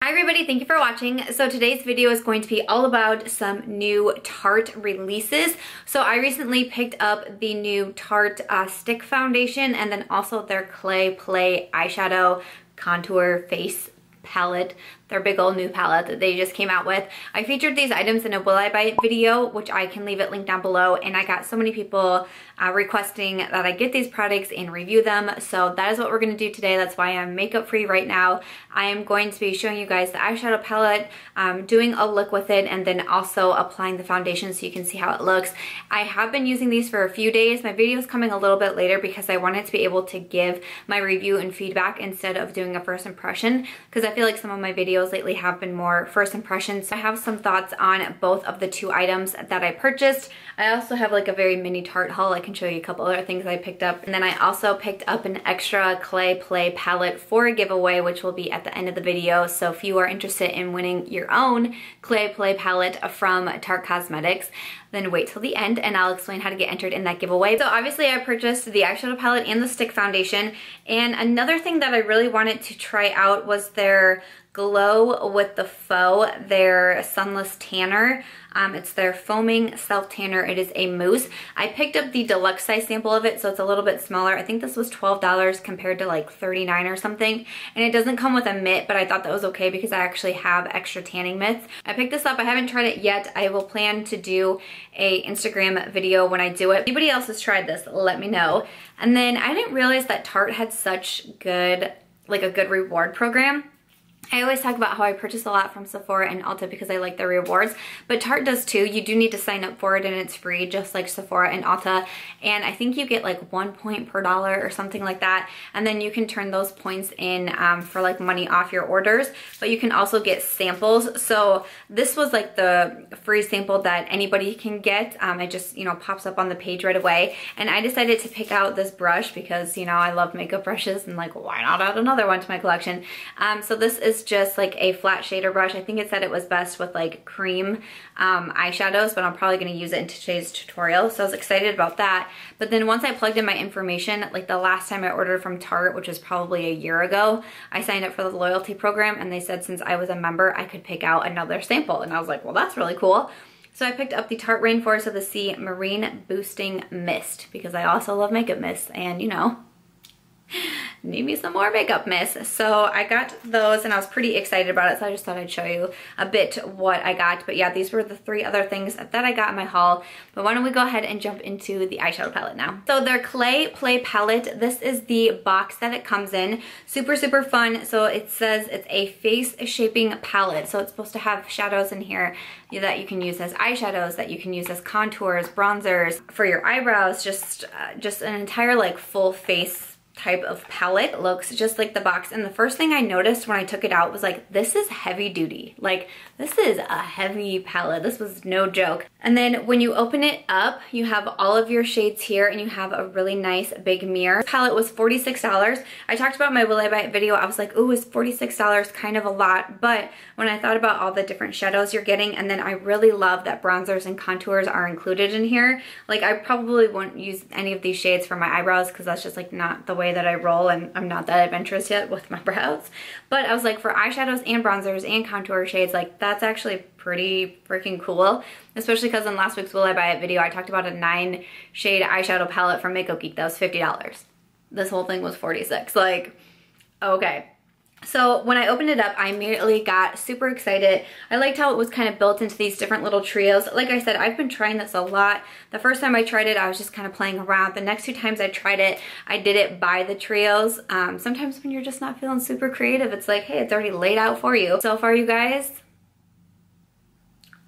Hi everybody, thank you for watching. So today's video is going to be all about some new Tarte releases. So I recently picked up the new Tarte Stick Foundation and then also their Clay Play Eyeshadow Contour Face palette, their big old new palette that they just came out with. I featured these items in a Will I Buy It video, which I can leave it linked down below, and I got so many people requesting that I get these products and review them, so that is what we're going to do today. That's why I'm makeup free right now. I am going to be showing you guys the eyeshadow palette, doing a look with it, and then also applying the foundation so you can see how it looks. I have been using these for a few days. My video is coming a little bit later because I wanted to be able to give my review and feedback instead of doing a first impression, because I feel like some of my videos lately have been more first impressions. So I have some thoughts on both of the two items that I purchased. I also have like a very mini Tarte haul. I can show you a couple other things I picked up. And then I also picked up an extra Clay Play palette for a giveaway, which will be at the end of the video. So if you are interested in winning your own Clay Play palette from Tarte Cosmetics, then wait till the end and I'll explain how to get entered in that giveaway. So obviously I purchased the eyeshadow palette and the stick foundation. And another thing that I really wanted to try out was their Glow with the Faux, their Sunless Tanner. It's their foaming self tanner. It is a mousse. I picked up the deluxe size sample of it, so it's a little bit smaller. I think this was $12 compared to like $39 or something. And it doesn't come with a mitt, but I thought that was okay because I actually have extra tanning mitts. I picked this up. I haven't tried it yet. I will plan to do a Instagram video when I do it. If anybody else has tried this, let me know. And then I didn't realize that Tarte had such good, like a good reward program. I always talk about how I purchase a lot from Sephora and Ulta because I like their rewards, but Tarte does too. You do need to sign up for it and it's free, just like Sephora and Ulta. And I think you get like 1 point per dollar or something like that. And then you can turn those points in for like money off your orders, but you can also get samples. So this was like the free sample that anybody can get. It just, you know, pops up on the page right away. And I decided to pick out this brush because, you know, I love makeup brushes and like, why not add another one to my collection? So this is just like a flat shader brush. I think it said it was best with like cream eyeshadows, but I'm probably going to use it in today's tutorial. So I was excited about that. But then once I plugged in my information, like the last time I ordered from Tarte, which was probably a year ago, I signed up for the loyalty program and they said since I was a member, I could pick out another sample. And I was like, well, that's really cool. So I picked up the Tarte Rainforest of the Sea Marine Boosting Mist because I also love makeup mists and, you know, need me some more makeup mists. So I got those and I was pretty excited about it, so I just thought I'd show you a bit what I got. But yeah, these were the three other things that I got in my haul. But why don't we go ahead and jump into the eyeshadow palette now. So their Clay Play palette, this is the box that it comes in. Super, super fun. So it says it's a face shaping palette. So it's supposed to have shadows in here that you can use as eyeshadows, that you can use as contours, bronzers, for your eyebrows, just an entire like full face type of palette. It looks just like the box. And the first thing I noticed when I took it out was like, this is heavy duty. Like, this is a heavy palette. This was no joke. And then when you open it up, you have all of your shades here and you have a really nice big mirror. This palette was $46. I talked about my Will I Buy It video. I was like, ooh, is $46 kind of a lot? But when I thought about all the different shadows you're getting, and then I really love that bronzers and contours are included in here. Like, I probably won't use any of these shades for my eyebrows because that's just like not the way that I roll, and I'm not that adventurous yet with my brows. But I was like, for eyeshadows and bronzers and contour shades, like that's actually pretty freaking cool. Especially because in last week's Will I Buy It video, I talked about a 9 shade eyeshadow palette from Makeup Geek that was $50. This whole thing was $46. Like, okay. So when I opened it up, I immediately got super excited. I liked how it was kind of built into these different little trios. Like I said, I've been trying this a lot. The first time I tried it, I was just kind of playing around. The next 2 times I tried it, I did it by the trios. Sometimes when you're just not feeling super creative, it's like, hey, it's already laid out for you. So far, you guys,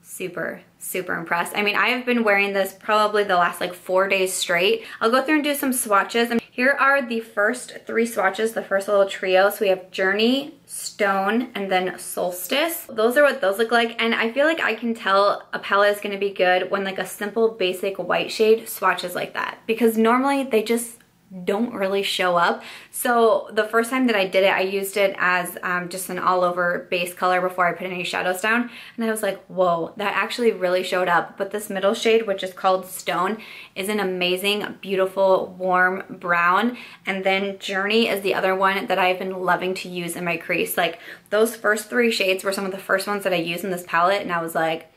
super, super impressed. I mean, I have been wearing this probably the last like 4 days straight. I'll go through and do some swatches. Here are the first 3 swatches, the first little trio. So we have Journey, Stone, and then Solstice. Those are what those look like. And I feel like I can tell a palette is gonna be good when like a simple basic white shade swatches like that. Because normally they just don't really show up. So the first time that I did it, I used it as just an all over base color before I put any shadows down. And I was like, whoa, that actually really showed up. But this middle shade, which is called Stone, is an amazing, beautiful, warm brown. And then Journey is the other one that I've been loving to use in my crease. Like those first three shades were some of the first ones that I used in this palette. And I was like,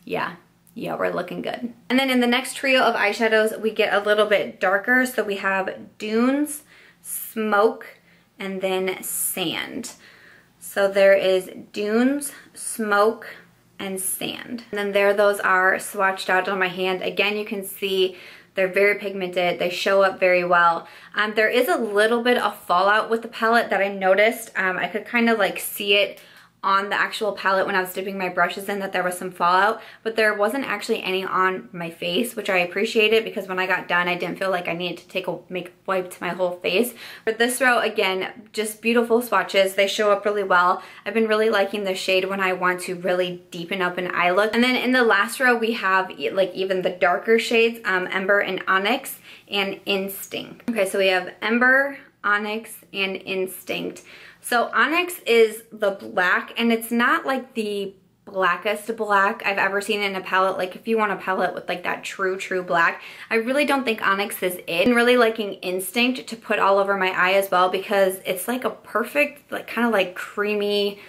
yeah, we're looking good. And then in the next trio of eyeshadows, we get a little bit darker. So we have Dunes, Smoke, and then Sand. So there is Dunes, Smoke, and Sand. And then there those are swatched out on my hand. Again, you can see they're very pigmented. They show up very well. There is a little bit of fallout with the palette that I noticed. I could kind of like see it on the actual palette when I was dipping my brushes in, that there was some fallout, but there wasn't actually any on my face, which I appreciated because when I got done, I didn't feel like I needed to take a makeup wipe to my whole face. For this row, again, just beautiful swatches. They show up really well. I've been really liking this shade when I want to really deepen up an eye look. And then in the last row, we have like even the darker shades, Ember and Onyx and Instinct. Okay, so we have Ember, Onyx, and Instinct. So Onyx is the black, and it's not like the blackest black I've ever seen in a palette. Like if you want a palette with like that true black, I really don't think Onyx is it. I'm really liking Instinct to put all over my eye as well because it's like a perfect, like kind of like creamy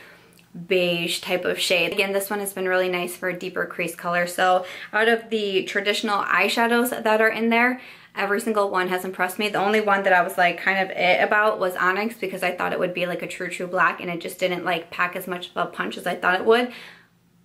beige type of shade. Again, this one has been really nice for a deeper crease color. So out of the traditional eyeshadows that are in there, every single one has impressed me. The only one that I was like kind of about was Onyx because I thought it would be like a true black and it just didn't like pack as much of a punch as I thought it would.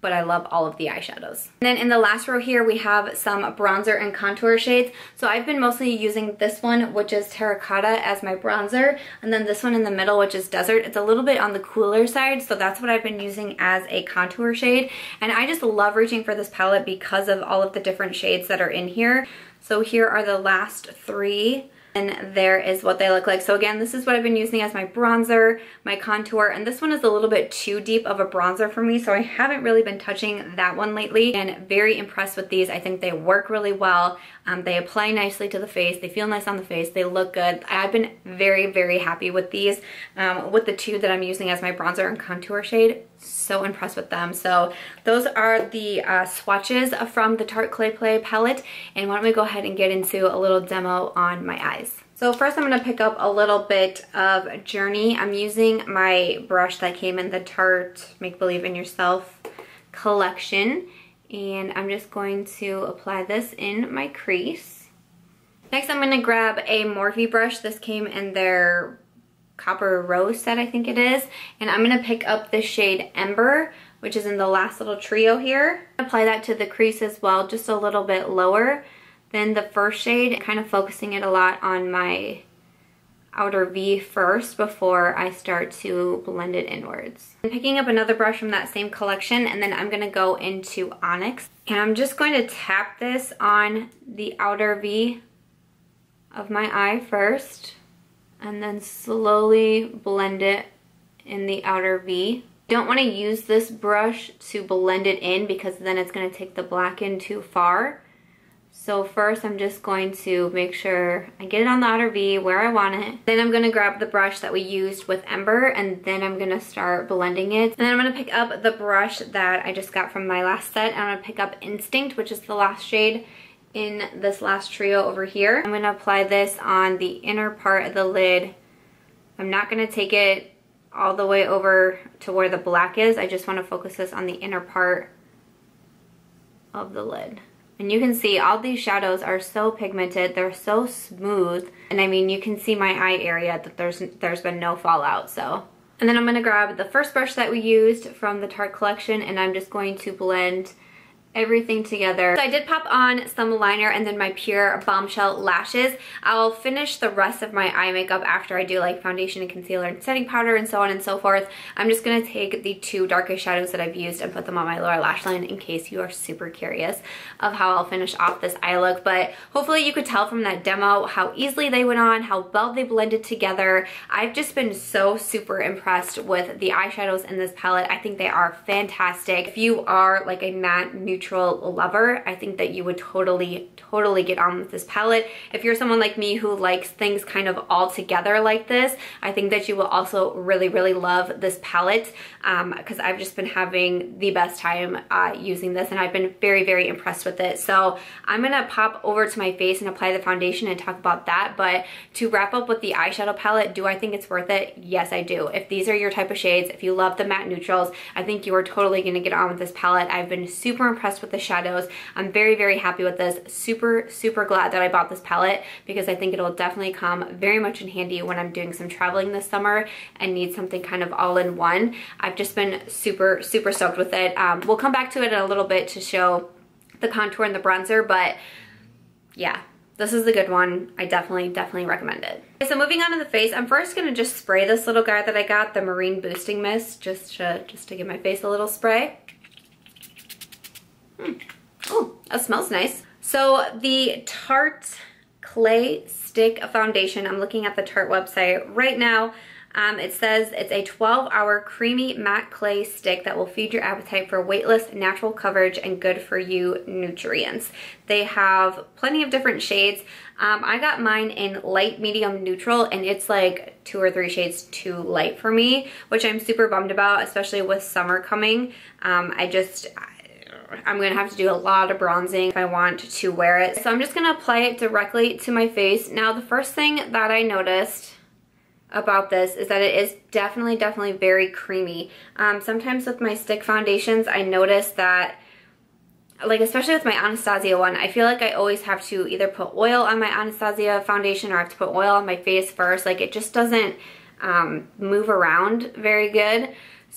But I love all of the eyeshadows. And then in the last row here, we have some bronzer and contour shades. So I've been mostly using this one, which is Terracotta, as my bronzer. And then this one in the middle, which is Desert. It's a little bit on the cooler side, so that's what I've been using as a contour shade. And I just love reaching for this palette because of all of the different shades that are in here. So here are the last three. And there is what they look like. So again, this is what I've been using as my bronzer, my contour, and this one is a little bit too deep of a bronzer for me, so I haven't really been touching that one lately, and very impressed with these. I think they work really well. They apply nicely to the face. They feel nice on the face. They look good. I've been very happy with these. With the two that I'm using as my bronzer and contour shade, so impressed with them. So those are the swatches from the Tarte Clay Play palette, and why don't we go ahead and get into a little demo on my eyes. So first I'm going to pick up a little bit of Journey. I'm using my brush that came in the Tarte Make Believe in Yourself collection, and I'm just going to apply this in my crease. Next I'm going to grab a Morphe brush. This came in their Copper Rose set, I think it is, and I'm going to pick up the shade Ember, which is in the last little trio here. Apply that to the crease as well, just a little bit lower than the first shade, kind of focusing it a lot on my outer V first before I start to blend it inwards. I'm picking up another brush from that same collection, and then I'm going to go into Onyx, and I'm just going to tap this on the outer V of my eye first, and then slowly blend it in the outer V. Don't want to use this brush to blend it in because then it's going to take the black in too far. So first I'm just going to make sure I get it on the outer V where I want it. Then I'm going to grab the brush that we used with Ember, and then I'm going to start blending it. And then I'm going to pick up the brush that I just got from my last set, and I'm going to pick up Instinct, which is the last shade in this last trio over here. I'm going to apply this on the inner part of the lid. I'm not going to take it all the way over to where the black is. I just want to focus this on the inner part of the lid. And you can see all these shadows are so pigmented, they're so smooth. And I mean, you can see my eye area that there's been no fallout, so. And then I'm gonna grab the first brush that we used from the Tarte collection, and I'm just going to blend everything together. So I did pop on some liner and then my Pur Bombshell Lashes. I'll finish the rest of my eye makeup after I do like foundation and concealer and setting powder and so on and so forth. I'm just going to take the two darkest shadows that I've used and put them on my lower lash line in case you are super curious of how I'll finish off this eye look. But hopefully you could tell from that demo how easily they went on, how well they blended together. I've just been so super impressed with the eyeshadows in this palette. I think they are fantastic. If you are like a matte neutral neutral lover, I think that you would totally get on with this palette. If you're someone like me who likes things kind of all together like this, I think that you will also really love this palette, because I've just been having the best time using this, and I've been very impressed with it. So I'm gonna pop over to my face and apply the foundation and talk about that. But to wrap up with the eyeshadow palette, do I think it's worth it? Yes, I do. If these are your type of shades, if you love the matte neutrals, I think you are totally gonna get on with this palette. I've been super impressed with the shadows. I'm very happy with this. Super glad that I bought this palette, because I think it'll definitely come very much in handy when I'm doing some traveling this summer and need something kind of all in one. I've just been super stoked with it. We'll come back to it in a little bit to show the contour and the bronzer, but yeah, this is the good one. I definitely recommend it. Okay, so moving on to the face, I'm first gonna just spray this little guy that I got, the Marine Boosting Mist, just to give my face a little spray. Oh, that smells nice. So the Tarte Clay Stick Foundation, I'm looking at the Tarte website right now. It says it's a 12-hour creamy matte clay stick that will feed your appetite for weightless, natural coverage, and good for you nutrients. They have plenty of different shades. I got mine in light, medium, neutral, and it's like 2 or 3 shades too light for me, which I'm super bummed about, especially with summer coming. I'm gonna have to do a lot of bronzing if I want to wear it. So I'm just gonna apply it directly to my face. Now, the first thing that I noticed about this is that it is definitely very creamy. Sometimes with my stick foundations, I notice that, like especially with my Anastasia one, I feel like I always have to either put oil on my Anastasia foundation or I have to put oil on my face first. Like it just doesn't move around very good.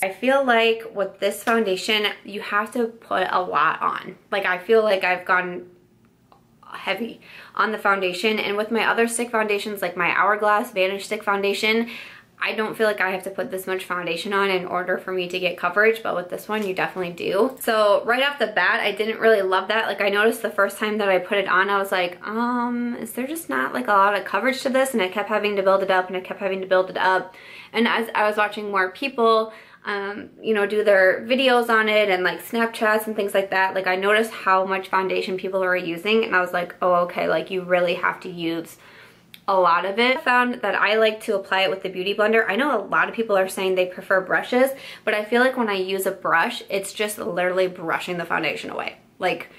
I feel like with this foundation, you have to put a lot on. Like I feel like I've gone heavy on the foundation, and with my other stick foundations like my Hourglass Vanish Stick Foundation, I don't feel like I have to put this much foundation on in order for me to get coverage, but with this one you definitely do. So right off the bat, I didn't really love that. Like I noticed the first time that I put it on, I was like, is there just not like a lot of coverage to this? And I kept having to build it up and I kept having to build it up. And as I was watching more people you know, do their videos on it and like Snapchats and things like that, like I noticed how much foundation people are using, and I was like, oh okay, like you really have to use a lot of it. I found that I like to apply it with the Beauty Blender. I know a lot of people are saying they prefer brushes, but I feel like when I use a brush, it's just literally brushing the foundation away. Like,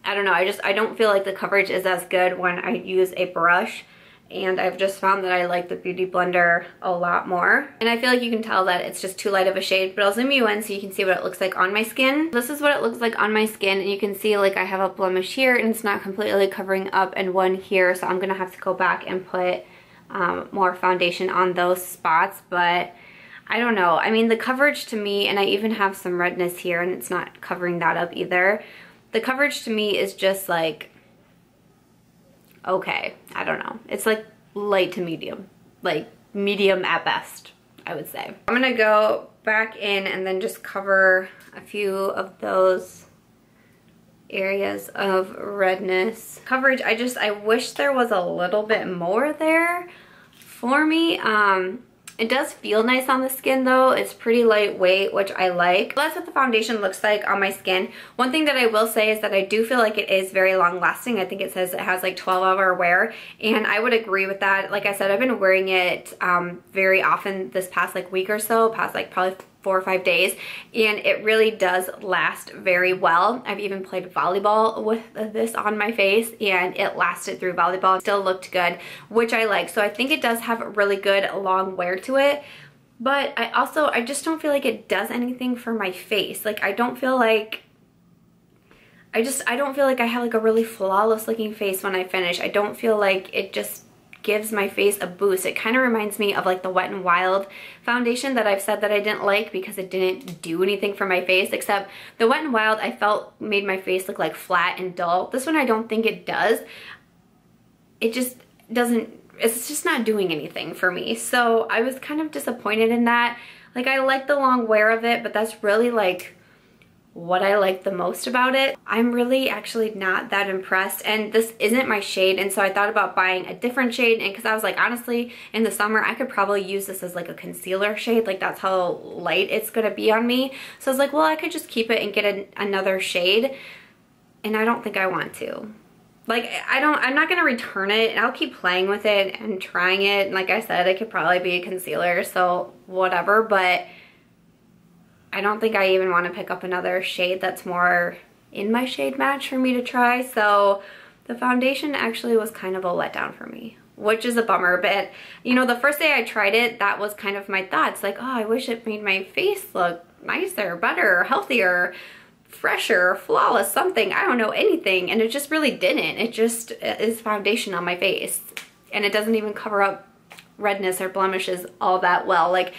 I don't know, I don't feel like the coverage is as good when I use a brush. And I've just found that I like the Beauty Blender a lot more. And I feel like you can tell that it's just too light of a shade, but I'll zoom you in so you can see what it looks like on my skin. This is what it looks like on my skin, and you can see like I have a blemish here and it's not completely covering up, and one here, so I'm gonna have to go back and put more foundation on those spots. But I don't know, I mean the coverage to me, and I even have some redness here and it's not covering that up either. The coverage to me is just like, okay, I don't know. It's like light to medium, like medium at best, I would say. I'm gonna go back in and then just cover a few of those areas of redness. Coverage, I wish there was a little bit more there for me. It does feel nice on the skin though. It's pretty lightweight, which I like. That's what the foundation looks like on my skin. One thing that I will say is that I do feel like it is very long lasting. I think it says it has like 12-hour wear, and I would agree with that. Like I said, I've been wearing it very often this past like week or so, past like probably 4 or 5 days, and it really does last very well. I've even played volleyball with this on my face and it lasted through volleyball. It still looked good, which I like. So I think it does have a really good long wear to it, but I just don't feel like it does anything for my face. Like I don't feel like I have like a really flawless looking face when I finish. I don't feel like it just gives my face a boost. It kind of reminds me of like the Wet n Wild foundation that I've said that I didn't like because it didn't do anything for my face, except the Wet n Wild I felt made my face look like flat and dull. This one I don't think it does. It just doesn't, it's just not doing anything for me. So I was kind of disappointed in that. Like I like the long wear of it, but that's really like what I like the most about it. I'm really actually not that impressed, and this isn't my shade, and so I thought about buying a different shade, and because I was like, honestly, in the summer I could probably use this as like a concealer shade, like that's how light it's gonna be on me. So I was like, well, I could just keep it and get another shade. and I don't think I want to. Like, I'm not gonna return it, and I'll keep playing with it and trying it. And like I said, it could probably be a concealer, so whatever, but I don't think I even want to pick up another shade that's more in my shade match for me to try. So the foundation actually was kind of a letdown for me, which is a bummer. But you know, the first day I tried it, that was kind of my thoughts, like, oh, I wish it made my face look nicer, better, healthier, fresher, flawless, something. I don't know, anything. And it just really didn't. It just is foundation on my face, and it doesn't even cover up redness or blemishes all that well. Like,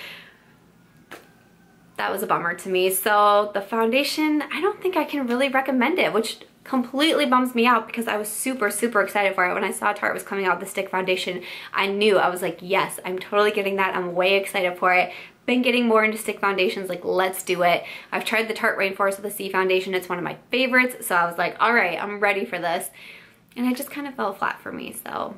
that was a bummer to me. So the foundation, I don't think I can really recommend it, which completely bums me out because I was super, super excited for it. When I saw Tarte was coming out with the stick foundation, I knew, I was like, yes, I'm totally getting that. I'm way excited for it. Been getting more into stick foundations, like, let's do it. I've tried the Tarte Rainforest with the C foundation. It's one of my favorites. So I was like, all right, I'm ready for this. And it just kind of fell flat for me, so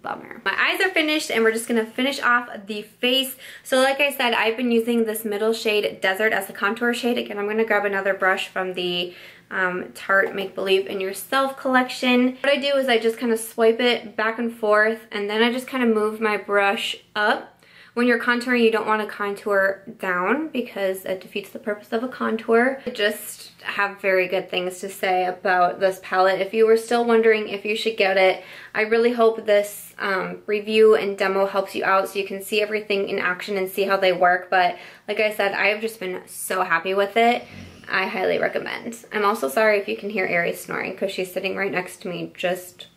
bummer. My eyes are finished, and we're just gonna finish off the face. So like I said, I've been using this middle shade Desert as the contour shade. Again, I'm gonna grab another brush from the Tarte Make Believe in Yourself collection. What I do is I just kind of swipe it back and forth, and then I just kind of move my brush up. When you're contouring, you don't want to contour down because it defeats the purpose of a contour. I just have very good things to say about this palette. If you were still wondering if you should get it, I really hope this review and demo helps you out so you can see everything in action and see how they work. But like I said, I have just been so happy with it. I highly recommend. I'm also sorry if you can hear Aries snoring because she's sitting right next to me, just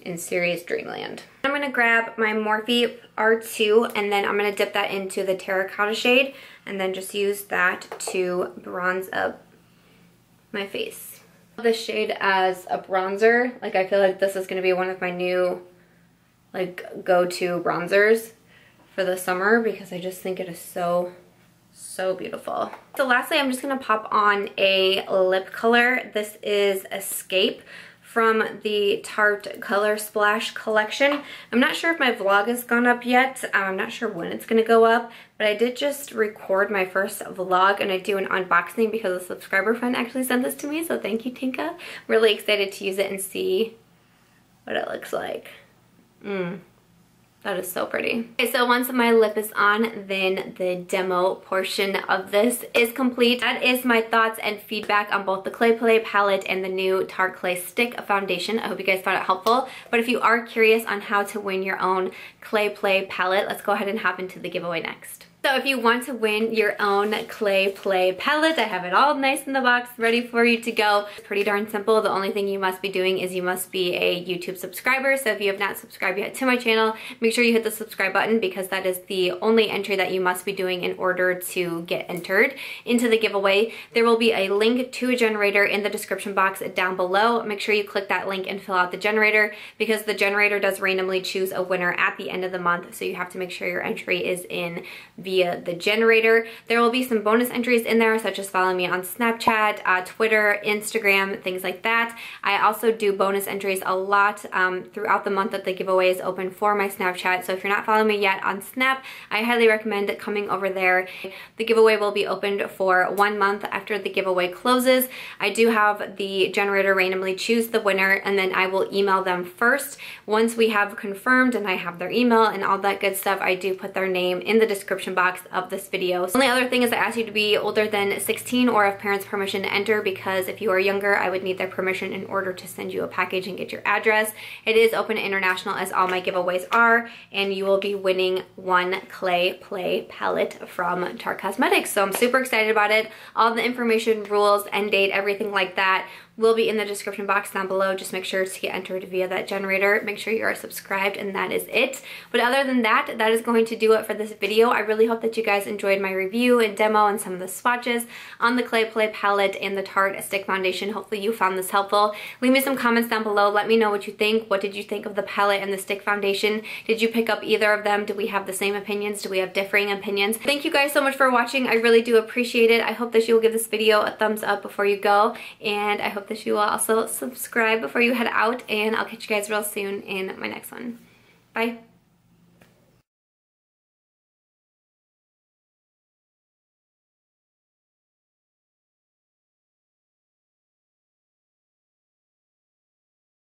in serious dreamland. I'm gonna grab my Morphe R2, and then I'm gonna dip that into the terracotta shade, and then just use that to bronze up my face. This shade as a bronzer, like, I feel like this is gonna be one of my new, like, go-to bronzers for the summer because I just think it is so beautiful. So lastly, I'm just gonna pop on a lip color. This is Escape from the Tarte Color Splash collection. I'm not sure if my vlog has gone up yet. I'm not sure when it's gonna go up, but I did just record my first vlog, and I do an unboxing because a subscriber friend actually sent this to me, so thank you, Tinka. Really excited to use it and see what it looks like. That is so pretty. Okay, so once my lip is on, then the demo portion of this is complete. That is my thoughts and feedback on both the Clay Play palette and the new Tarte Clay Stick foundation. I hope you guys found it helpful. But if you are curious on how to win your own Clay Play palette, let's go ahead and hop into the giveaway next. So if you want to win your own Clay Play palette, I have it all nice in the box ready for you to go. It's pretty darn simple. The only thing you must be doing is you must be a YouTube subscriber. So if you have not subscribed yet to my channel, make sure you hit the subscribe button because that is the only entry that you must be doing in order to get entered into the giveaway. There will be a link to a generator in the description box down below. Make sure you click that link and fill out the generator because the generator does randomly choose a winner at the end of the month. So you have to make sure your entry is in via the generator. There will be some bonus entries in there, such as follow me on Snapchat, Twitter, Instagram, things like that. I also do bonus entries a lot throughout the month that the giveaway is open for my Snapchat. So if you're not following me yet on Snap, I highly recommend coming over there. The giveaway will be opened for 1 month after the giveaway closes. I do have the generator randomly choose the winner, and then I will email them first. Once we have confirmed and I have their email and all that good stuff, I do put their name in the description box of this video. The only other thing is I ask you to be older than 16 or have parents' permission to enter, because if you are younger, I would need their permission in order to send you a package and get your address. It is open to international, as all my giveaways are, and you will be winning one Clay Play palette from Tarte Cosmetics. So I'm super excited about it. All the information, rules, end date, everything like that will be in the description box down below. Just make sure to get entered via that generator. Make sure you are subscribed, and that is it. But other than that, that is going to do it for this video. I really hope that you guys enjoyed my review and demo and some of the swatches on the Clay Play palette and the Tarte Stick Foundation. Hopefully you found this helpful. Leave me some comments down below. Let me know what you think. What did you think of the palette and the Stick Foundation? Did you pick up either of them? Do we have the same opinions? Do we have differing opinions? Thank you guys so much for watching. I really do appreciate it. I hope that you will give this video a thumbs up before you go, and I hope that you will also subscribe before you head out, and I'll catch you guys real soon in my next one. Bye.